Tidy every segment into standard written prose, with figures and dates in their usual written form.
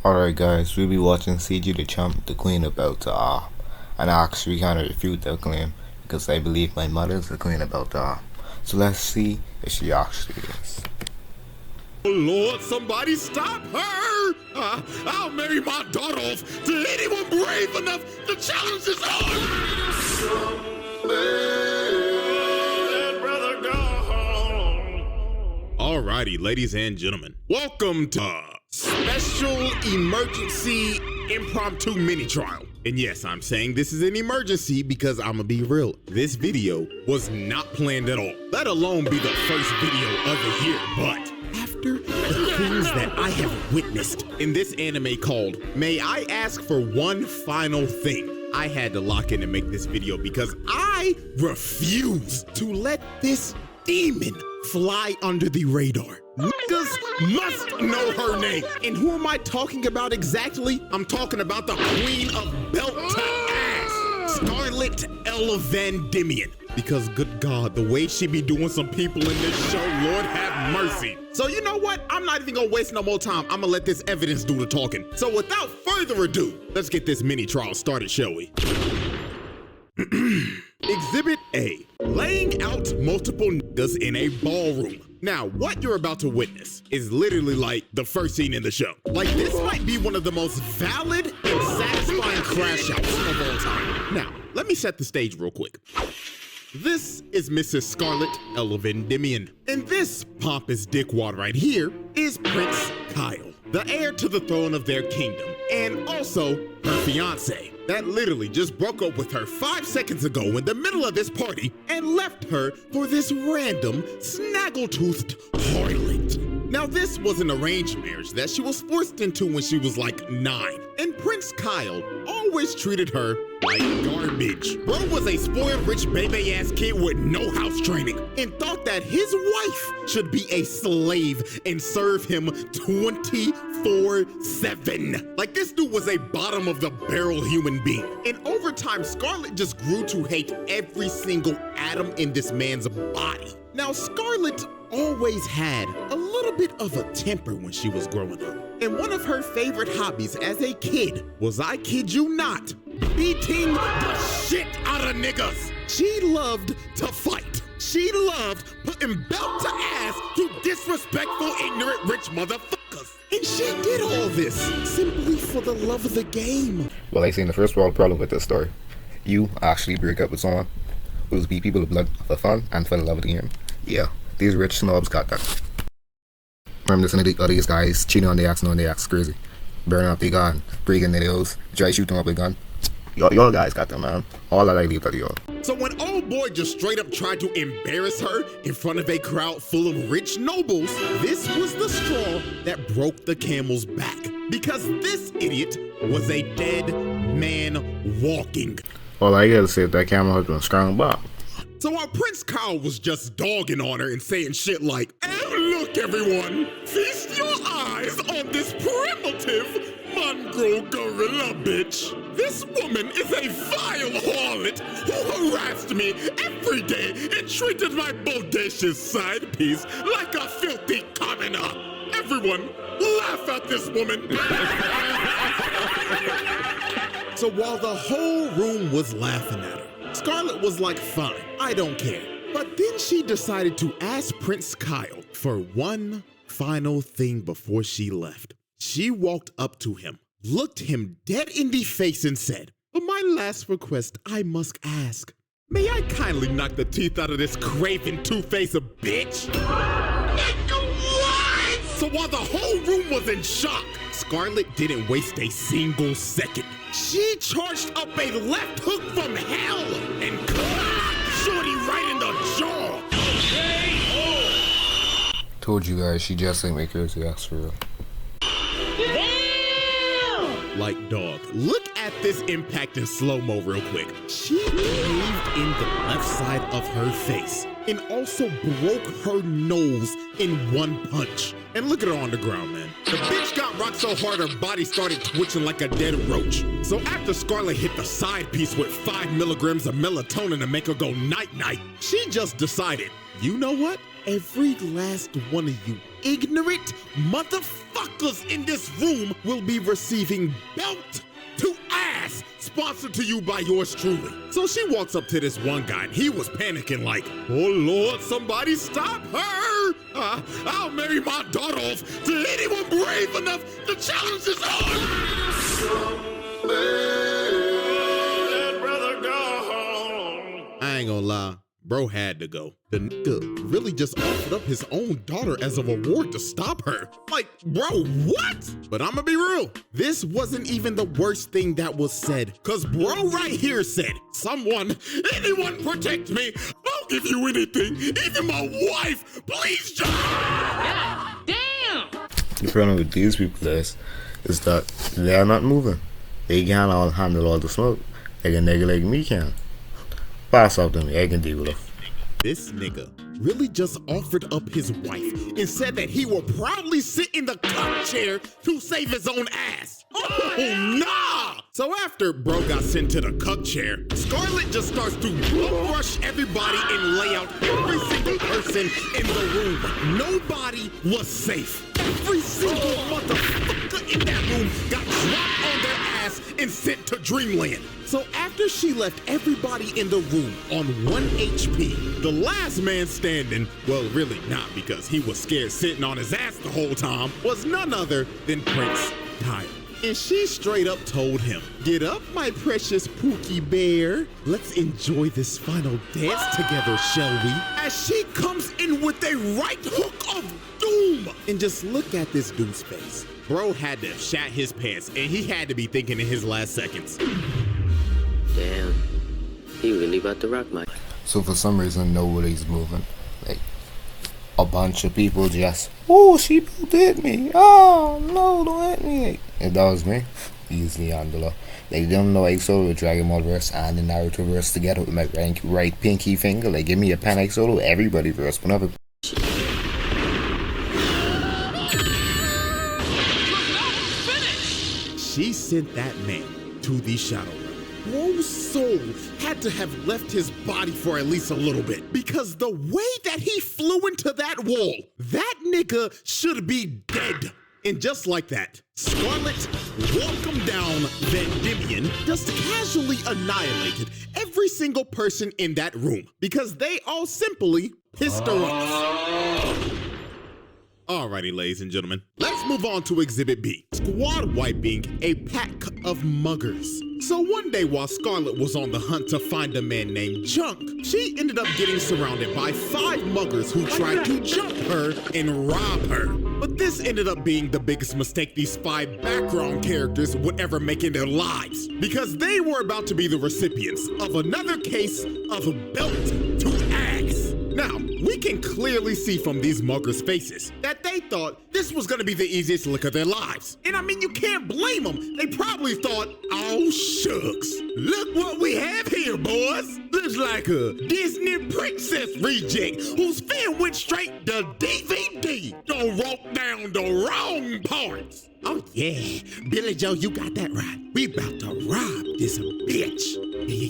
Alright guys, we'll be watching CG the Champ, the Queen of Belta, and I actually kind of refute that claim because I believe my mother is the Queen of Belta. So let's see if she actually is. Oh Lord, somebody stop her! I'll marry my daughter off to anyone brave enough to challenge this Alrighty, ladies and gentlemen, welcome to Special Emergency Impromptu Mini Trial. And yes, I'm saying this is an emergency because I'ma be real, this video was not planned at all, let alone be the first video of the year. But after the things that I have witnessed in this anime called May I Ask for One Final Thing, I had to lock in and make this video because I refuse to let this demon fly under the radar. Niggas must know her name. And who am I talking about exactly? I'm talking about the Queen of Belt to Ass, Scarlet Elevandimian. Because good God, the way she be doing some people in this show, Lord have mercy. So you know what? I'm not even gonna waste no more time. I'm gonna let this evidence do the talking. So without further ado, let's get this mini trial started, shall we? Exhibit A, laying out multiple niggas in a ballroom. Now, what you're about to witness is literally like the first scene in the show. Like, this might be one of the most valid and satisfying crash outs of all time. Now, let me set the stage real quick. This is Mrs. Scarlet Elevandimian. And this pompous dickwad right here is Prince Kyle, the heir to the throne of their kingdom, and also her fiance that literally just broke up with her 5 seconds ago in the middle of this party and left her for this random snaggle-toothed harlot. Now, this was an arranged marriage that she was forced into when she was like 9, and Prince Kyle always treated her like garbage. Bro was a spoiled rich baby-ass kid with no house training and thought that his wife should be a slave and serve him 24/7. Like, this dude was a bottom of the barrel human being. And over time, Scarlet just grew to hate every single atom in this man's body. Now, Scarlet always had a little bit of a temper when she was growing up. And one of her favorite hobbies as a kid was, I kid you not, beating the shit out of niggas. She loved to fight. She loved putting belt to ass to disrespectful, ignorant, rich motherfuckers. And she did all this simply for the love of the game. Well, I seen the first world problem with this story. You actually break up with someone who's beat people with blood for fun and for the love of the game. Yeah, these rich snobs got that. Remember listening to all these guys cheating on the axe, knowing the axe crazy, burning up the gun, breaking the nails, try shooting up the gun. Y'all guys got them, man. All that I leave to y'all. So when old boy just straight up tried to embarrass her in front of a crowd full of rich nobles, this was the straw that broke the camel's back. Because this idiot was a dead man walking. All I gotta say is that camel has been strong Bob. So while Prince Kyle was just dogging on her and saying shit like, "And look everyone, feast your eyes on this primitive mongrel gorilla bitch. This woman is a vile harlot who harassed me every day and treated my bodacious side piece like a filthy commoner. Everyone, laugh at this woman." So while the whole room was laughing at her, Scarlet was like, fine, I don't care. But then she decided to ask Prince Kyle for one final thing before she left. She walked up to him, looked him dead in the face and said, "For my last request, I must ask, may I kindly knock the teeth out of this craven two-faced bitch?" So while the whole room was in shock, Scarlet didn't waste a single second. She charged up a left hook from hell and clapped Shorty right in the jaw. Told you guys, she just ain't make her ass for real. Like, dog, look at this impact in slow-mo real quick. She caved in the left side of her face and also broke her nose in one punch. And look at her on the ground, man. The bitch got rocked so hard her body started twitching like a dead roach. So after Scarlet hit the side piece with 5 milligrams of melatonin to make her go night-night, she just decided, You know what? Every last one of you ignorant motherfuckers in this room will be receiving belt to ass, sponsored to you by yours truly. So she walks up to this one guy and he was panicking like, oh Lord, somebody stop her. I'll marry my daughter off to anyone brave enough to challenge this on. I ain't gonna lie, bro had to go. The nigga really just offered up his own daughter as a reward to stop her. Like, bro, what? But I'ma be real, this wasn't even the worst thing that was said. Cause bro right here said, anyone protect me. I'll give you anything, even my wife. Please, John. God damn! The problem with these people is that they are not moving. They can't all handle all the smoke like a nigga like me can. Pass off to me, I can deal with it. This nigga really just offered up his wife and said that he will proudly sit in the cop chair to save his own ass. Oh, nah! So after bro got sent to the cuck chair, Scarlett just starts to bum rush everybody and lay out every single person in the room. Nobody was safe. Every single motherfucker in that room got dropped on their ass and sent to Dreamland. So after she left everybody in the room on 1 HP, the last man standing, well really not because he was scared sitting on his ass the whole time, was none other than Prince Kyle. And she straight up told him, get up, my precious Pookie Bear. Let's enjoy this final dance together, shall we? As she comes in with a right hook of doom. And just look at this dude's face. Bro had to have shat his pants, and he had to be thinking in his last seconds. Damn, he really about to rock my. So for some reason, nobody's moving. Like, a bunch of people just, oh, she hit me. Oh, no, don't hit me. And that was me. Easily handle. They don't know I solo with Dragon Ball verse and the Naruto verse together with my right pinky finger. Like, give me a panic solo, everybody verse. Whenever. She sent that man to the shadow realm. Bro's soul had to have left his body for at least a little bit, because the way that he flew into that wall, that nigga should be dead. And just like that, Scarlett, welcome down Vendimian, just casually annihilated every single person in that room because they all simply pissed her off. Alrighty, ladies and gentlemen, let's move on to Exhibit B, squad wiping a pack of muggers. So one day while Scarlett was on the hunt to find a man named Junk, she ended up getting surrounded by 5 muggers who tried to jump her and rob her. But this ended up being the biggest mistake these 5 background characters would ever make in their lives, because they were about to be the recipients of another case of belt to ass. Now, we can clearly see from these muggers' faces that they thought this was gonna be the easiest lick of their lives. And I mean, you can't blame them. They probably thought, oh shucks, look what we have here, boys. Looks like a Disney princess reject whose film went straight to DVD. Don't walk down the wrong parts. Oh yeah, Billy Joe, you got that right. We about to rob this bitch.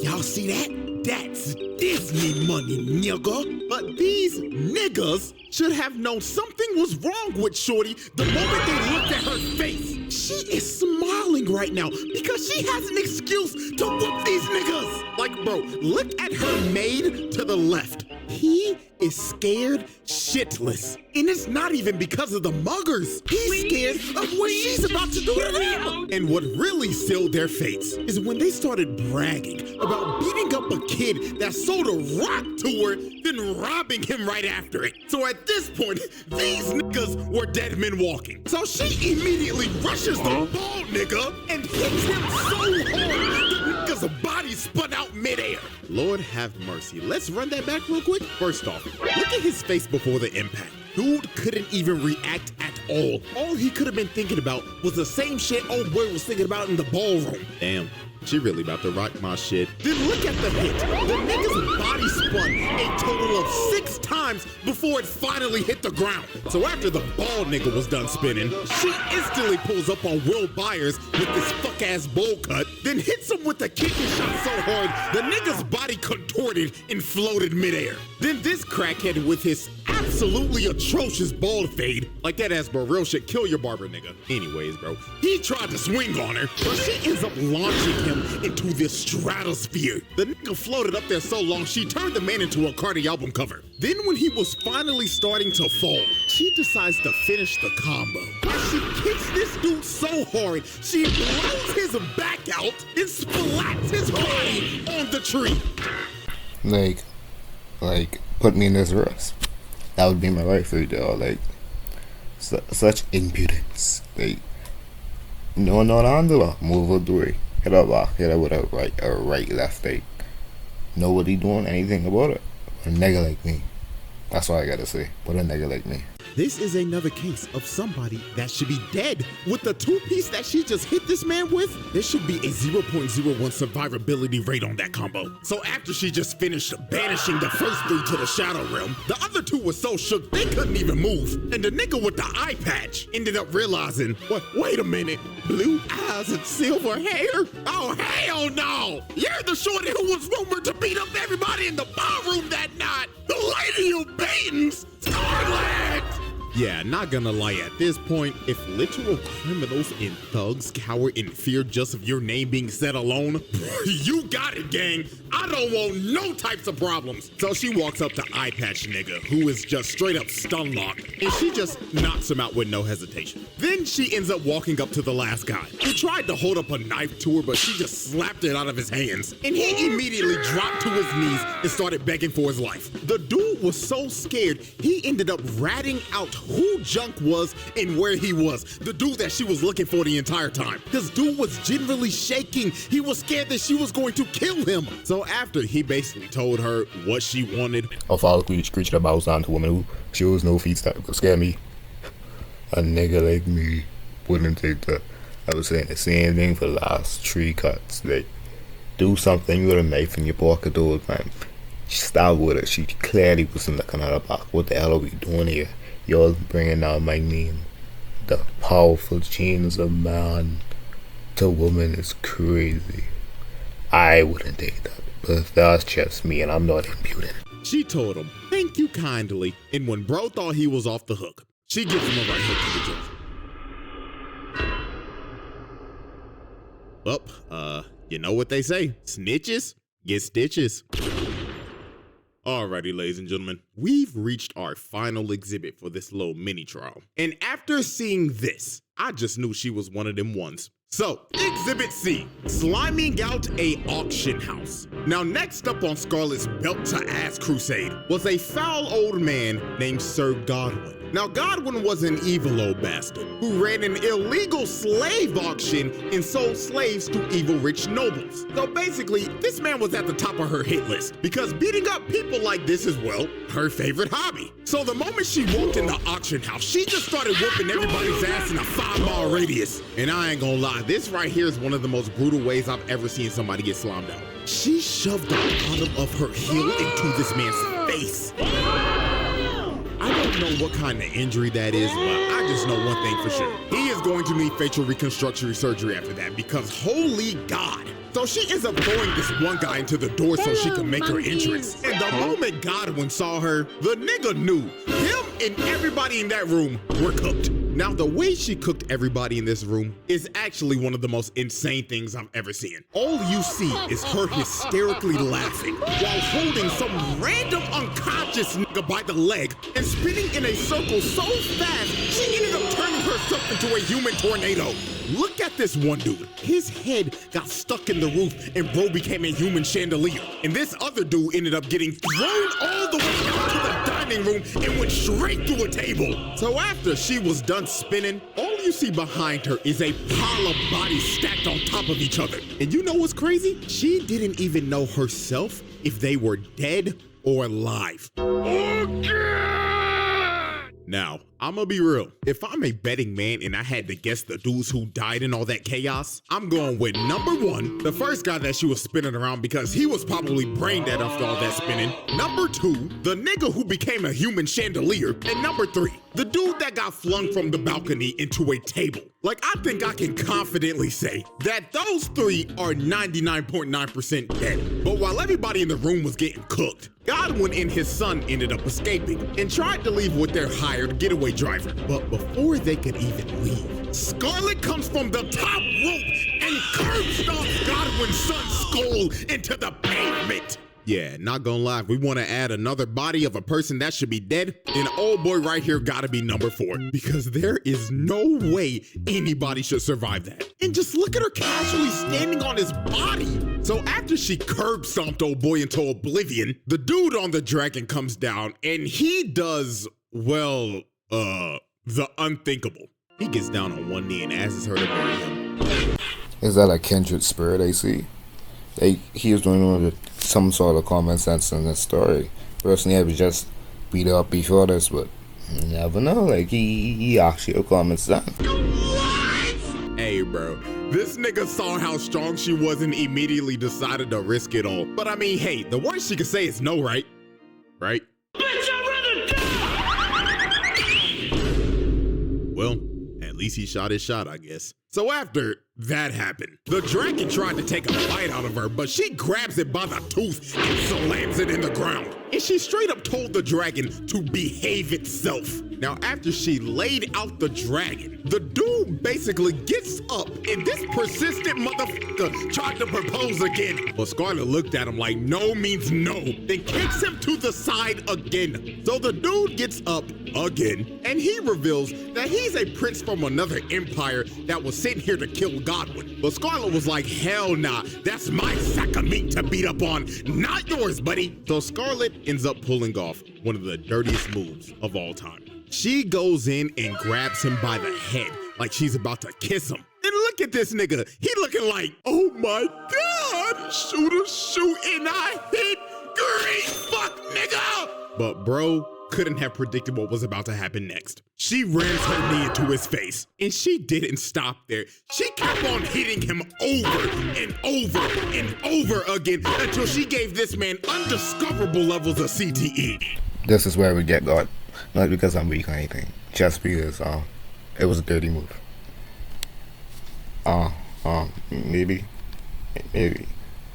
Y'all see that? That's Disney money, nigga. But these niggas should have known something was wrong with Shorty the moment they looked at her face. She is smiling right now because she has an excuse to whoop these niggas. Like, bro, look at her maid to the left. He is scared shitless. And it's not even because of the muggers. He's scared of what she's about to do to them. And what really sealed their fates is when they started bragging about beating up a kid that sold a rock to her, then robbing him right after it. So at this point, these niggas were dead men walking. So she immediately rushes the bald nigga and hits him so hard the nigga's body spun out midair. Lord have mercy. Let's run that back real quick. First off, look at his face before the impact. Dude couldn't even react at all. All he could have been thinking about was the same shit old boy was thinking about in the ballroom. Damn, She really about to rock my shit. Then look at the hit. The nigga's body spun a total of 6 times before it finally hit the ground. So after the bald nigga was done spinning, she instantly pulls up on Will Byers with this fuck-ass bowl cut, then hits him with a kicking shot so hard, the nigga's body contorted and floated midair. Then this crackhead with his absolutely atrocious bald fade, like that ass bro, real shit, kill your barber nigga. Anyways, bro, he tried to swing on her, but she ends up launching him into this stratosphere. The nigga floated up there so long, she turned the man into a Cardi album cover. Then when he was finally starting to fall, she decides to finish the combo. And she kicks this dude so hard, she blows his back out and splats his body on the tree. Like, put me in this rest. That would be my right for you, dog. Like, such impudence. Like, no handler. Move a three. Hit up with a right left. Like, nobody doing anything about it. A nigga like me. That's all I gotta say. But a nigga like me. This is another case of somebody that should be dead. With the 2-piece that she just hit this man with, there should be a 0.01 survivability rate on that combo. So after she just finished banishing the first 3 to the Shadow Realm, the other 2 were so shook they couldn't even move. And the nigga with the eye patch ended up realizing, wait a minute, blue eyes and silver hair? Oh, hell no! You're the shorty who was rumored to beat up everybody in the ballroom that night! The Lady of Baton's Scarlet! Yeah, not gonna lie, at this point, if literal criminals and thugs cower in fear just of your name being said alone, you got it, gang. I don't want no types of problems. So she walks up to Eye Patch nigga, who is just straight up stun locked, and she just knocks him out with no hesitation. Then she ends up walking up to the last guy. He tried to hold up a knife to her, but she just slapped it out of his hands, and he immediately dropped to his knees and started begging for his life. The dude was so scared, he ended up ratting out who Junk was and where he was. The dude that she was looking for the entire time. This dude was generally shaking. He was scared that she was going to kill him. So after he basically told her what she wanted. A foul creature that bows down to women who shows no feet that could scare me. A nigga like me wouldn't take that. I was saying the same thing for the last 3 cuts. Like, do something with a knife in your pocket, dude, man. She stopped with it. She clearly wasn't looking at her back. What the hell are we doing here? Y'all bringing out my name. The powerful chains of man to woman is crazy. I wouldn't take that. But that's just me, and I'm not impudent. She told him, thank you kindly. And when bro thought he was off the hook, she gives him a right hook to the jaw. Well, you know what they say. Snitches get stitches. Alrighty, ladies and gentlemen, we've reached our final exhibit for this little mini trial. And after seeing this, I just knew she was one of them ones. So, Exhibit C, sliming out a auction house. Now, next up on Scarlett's belt to ass crusade was a foul old man named Sir Godwin. Now, Godwin was an evil old bastard who ran an illegal slave auction and sold slaves to evil rich nobles. So basically, this man was at the top of her hit list because beating up people like this is, well, her favorite hobby. So the moment she walked in the auction house, she just started whooping everybody's ass in a 5-mile radius. And I ain't gonna lie, this right here is one of the most brutal ways I've ever seen somebody get slammed out. She shoved the bottom of her heel into this man's face. I don't know what kind of injury that is, but I just know one thing for sure. He is going to need facial reconstruction surgery after that because holy God. So she ends up throwing this one guy into the door so she could make her entrance. And the moment Godwin saw her, the nigga knew him and everybody in that room were cooked. Now, the way she cooked everybody in this room is actually one of the most insane things I've ever seen. All you see is her hysterically laughing while holding some random unconscious nigga by the leg and spinning in a circle so fast, she ended up turning herself into a human tornado. Look at this one dude. His head got stuck in the roof and bro became a human chandelier. And this other dude ended up getting thrown all the way out to the dining room and went straight through a table. So after she was done spinning, all you see behind her is a pile of bodies stacked on top of each other. And you know what's crazy? She didn't even know herself if they were dead or alive. Now, I'ma be real. If I'm a betting man and I had to guess the dudes who died in all that chaos, I'm going with number 1, the first guy that she was spinning around because he was probably brain dead after all that spinning. Number 2, the nigga who became a human chandelier. And number 3, the dude that got flung from the balcony into a table. Like, I think I can confidently say that those 3 are 99.9% dead. But while everybody in the room was getting cooked, Godwin and his son ended up escaping and tried to leave with their hired getaway driver. But before they could even leave, Scarlett comes from the top rope and curb stomps Godwin's son's skull into the pavement. Yeah, not gonna lie, if we want to add another body of a person that should be dead, then old boy right here gotta be number 4, because there is no way anybody should survive that. And just look at her casually standing on his body. So after she curb stomped old boy into oblivion, the dude on the dragon comes down and he does, well, the unthinkable. He gets down on one knee and asks her to marry him. Is that a kindred spirit I see? He was doing some sort of common sense in this story. Personally, I was just beat up before this, but you never know. Like, he actually had common sense. Hey, bro. This nigga saw how strong she was and immediately decided to risk it all. But I mean, hey, the worst she could say is no, right? Right? Bitch, I'd rather die! Well, at least he shot his shot, I guess. So after that happened, the dragon tried to take a bite out of her, but she grabs it by the tooth and slams it in the ground. And she straight up told the dragon to behave itself. Now, after she laid out the dragon, the dude basically gets up and this persistent motherfucker tried to propose again. But Scarlett looked at him like no means no, then kicks him to the side again. So the dude gets up again and he reveals that he's a prince from another empire that was sent here to kill Godwin. But Scarlett was like, hell nah, that's my sack of meat to beat up on, not yours, buddy. So Scarlett ends up pulling off one of the dirtiest moves of all time. She goes in and grabs him by the head like she's about to kiss him. And look at this nigga. He looking like, oh my God, shoot, and I hit. Great fuck, nigga. But bro couldn't have predicted what was about to happen next. She rams her knee into his face, and she didn't stop there. She kept on hitting him over and over and over again until she gave this man undiscoverable levels of CTE. This is where we get God. Not because I'm weak or anything, just because it was a dirty move. Maybe. Hey,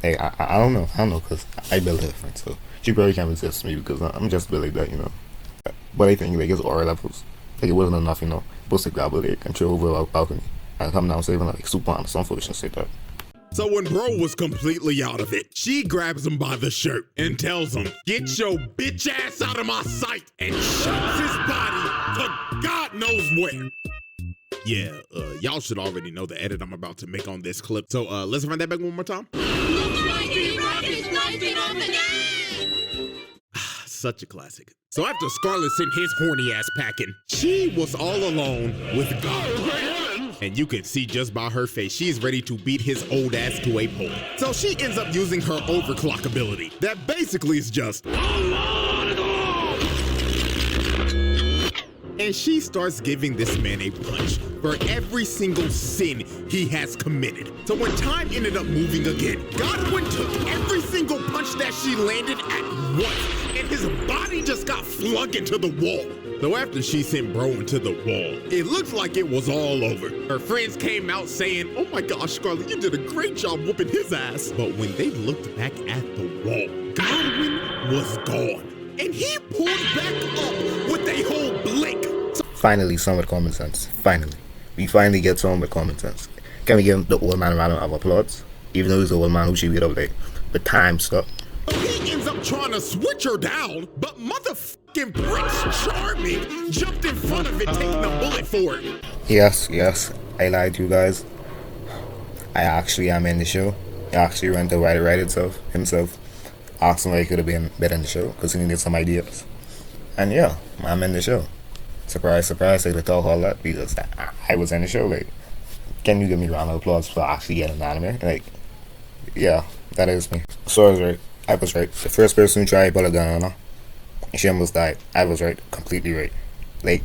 I don't know, cause I build different, so she probably can't resist me because I'm just built like that, you know. But I think like his aura levels, like it wasn't enough, you know. Supposed to grab it, control over a balcony, and come down saving like super on some foolishness like that. So when bro was completely out of it, she grabs him by the shirt and tells him, get your bitch ass out of my sight, and shoves his body to God knows where. Yeah, y'all should already know the edit I'm about to make on this clip. So let's run that back one more time. Such a classic. So after Scarlett sent his horny ass packing, she was all alone with God. And you can see just by her face, she's ready to beat his old ass to a pulp. So she ends up using her overclock ability. That basically is just... And she starts giving this man a punch for every single sin he has committed. So when time ended up moving again, Godwin took every single punch that she landed at once, and his body just got flung into the wall. So after she sent bro into the wall, it looked like it was all over. Her friends came out saying, oh my gosh, Scarlett, you did a great job whooping his ass. But when they looked back at the wall, Godwin was gone. And he pulled back up with a whole blink. Finally, someone with common sense. Finally. We finally get someone with common sense. Can we give the old man a round of applause? Even though he's the old man who she beat up like. But time stopped. He ends up trying to switch her down, but motherfucking Prince Charming jumped in front of it, taking a bullet for it. Yes, I lied to you guys. I actually am in the show. He actually went to write it himself. Asked him where he could have been better in the show, because he needed some ideas. And yeah, I'm in the show. Surprise, surprise, I could talk all that because I was in the show. Like, can you give me a round of applause for actually getting an anime? Like, yeah, that is me. So I was right. I was right. The first person who tried to pull a gun on her, she almost died. I was right. Completely right. Like,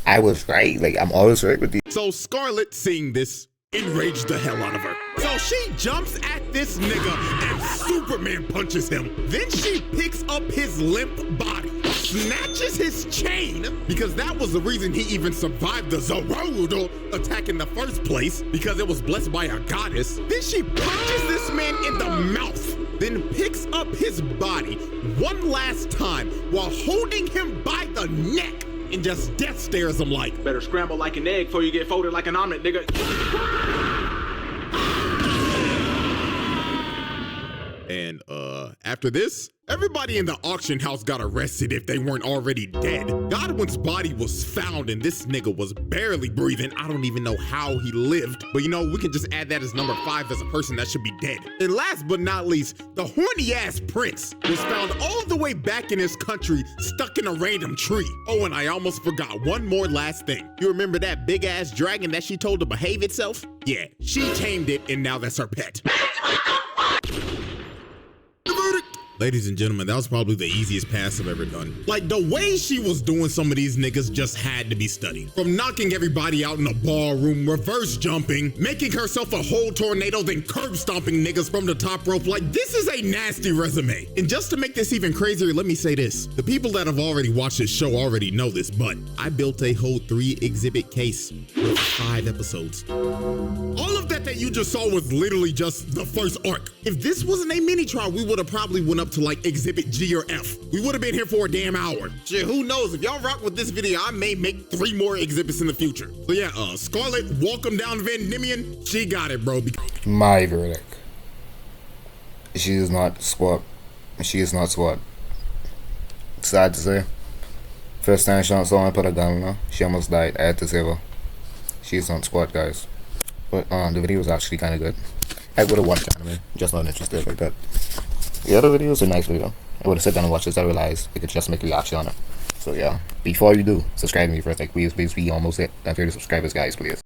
I was right. Like, I'm always right with these. So Scarlett, seeing this, enraged the hell out of her. So she jumps at this nigga and Superman punches him. Then she picks up his limp body, snatches his chain, because that was the reason he even survived the Zorodo attack in the first place, because it was blessed by a goddess. Then she punches this man in the mouth, then picks up his body one last time while holding him by the neck and just death stares him like, better scramble like an egg before you get folded like an omelet, nigga. And after this, everybody in the auction house got arrested if they weren't already dead. Godwin's body was found and this nigga was barely breathing. I don't even know how he lived, but you know, we can just add that as number 5 as a person that should be dead. And last but not least, the horny ass prince was found all the way back in his country, stuck in a random tree. Oh, and I almost forgot one more last thing. You remember that big ass dragon that she told to behave itself? Yeah, she tamed it and now that's her pet. Ladies and gentlemen, that was probably the easiest pass I've ever done. Like, the way she was doing some of these niggas just had to be studied. From knocking everybody out in a ballroom, reverse jumping, making herself a whole tornado, then curb stomping niggas from the top rope. Like, this is a nasty resume. And just to make this even crazier, let me say this. The people that have already watched this show already know this, but I built a whole 3-exhibit case with 5 episodes. All of that you just saw was literally just the first arc. If this wasn't a mini trial, we would have probably went up to like exhibit G or F. We would have been here for a damn hour. Shit, who knows? If y'all rock with this video, I may make 3 more exhibits in the future. So yeah, Scarlett, walk down Van Diemen. She got it, bro. My verdict. She is not squat. She is not squat. Sad to say. First time she saw me put a gun on her, she almost died. I had to save her. She is not squat, guys. But the video was actually kind of good. I would have watched anime, just not interested like that. The other video was a nice video. I would have sat down and watched this. I realized it could just make a reaction on it. So yeah, before you do, subscribe to me first. Like, please, we almost hit 30 subscribers, guys, please.